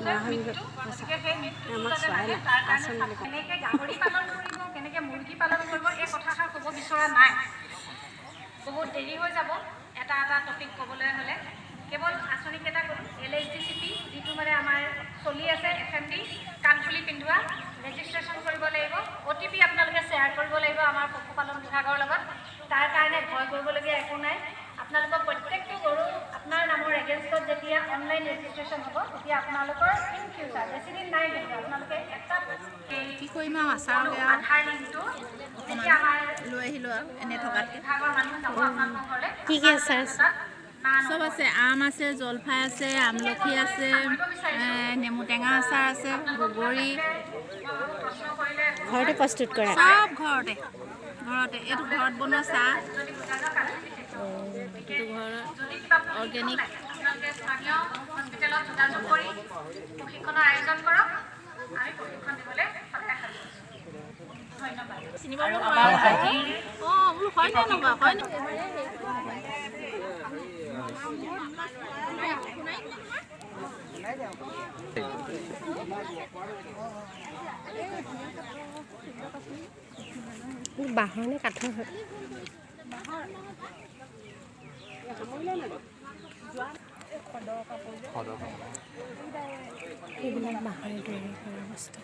হৈছে মৃত্যু। গতিকে সেই মৃত্যু যাতে নাহে তাৰ কাৰণে কেনেকৈ গাহৰি পালন কৰিব, কেনেকৈ মুৰ্গী পালন কৰিব, এই কথাষাৰ ক'ব বিচৰা নাই। বহুত দেৰি হৈ যাব এটা টপিক ক'বলৈ হ'লে। কেৱল আঁচনিকেইটা ক'লোঁ। LHDCP যিটো মানে আমাৰ চলি আছে, FMD কাণফুলি পিন্ধোৱা, ৰেজিষ্ট্ৰেশ্যন কৰিব লাগিব। OTP আপোনালোকে শ্বেয়াৰ কৰিব লাগিব আমাৰ পশুপালন বিভাগৰ লগত। তাৰ কাৰণে ভয় কৰিবলগীয়া একো নাই। আপোনালোকৰ প্ৰত্যেকটো গৰু আপোনাৰ নামৰ এগেইনষ্টত যেতিয়া অনলাইন ৰেজিষ্ট্ৰেশ্যন হ'ব, তেতিয়া আপোনালোকৰ ইন ফিউচাৰ বেছিদিন নাই কিন্তু আপোনালোকে এটা কি কৰিম আৰু আধাৰ লিংকটো যেতিয়া আমাৰ লৈ আহিলোঁ আৰু এনে থকাতকৈ। বিভাগৰ মানুহ যাব আপোনালোকৰ ঘৰলৈ, কি আছে চব আছে, আম আছে, জলফাই আছে, আমলখি আছে, নেমু টেঙা আচাৰ আছে, বগৰী, প্ৰশ্ন কৰিলে ঘৰতে প্ৰস্তুত কৰা চব ঘৰতে। এইটো ঘৰত বনোৱা চাহ, এইটো ঘৰত অৰ্গেনিক। আপোনালোকে স্থানীয় হস্পিটেলত যোগাযোগ কৰি প্ৰশিক্ষণৰ আয়োজন কৰক। আমি প্ৰশিক্ষণ দিবলৈ সদায় সাজু আছোঁ। ধন্যবাদ। চিনিব নোৱাৰা অঁ বোলো হয় নে নহয়, হয় নে? বাঁহৰ নে কাঠৰ হয়? এইবিলাক বাঁহৰে তৈয়াৰী কৰা বস্তু।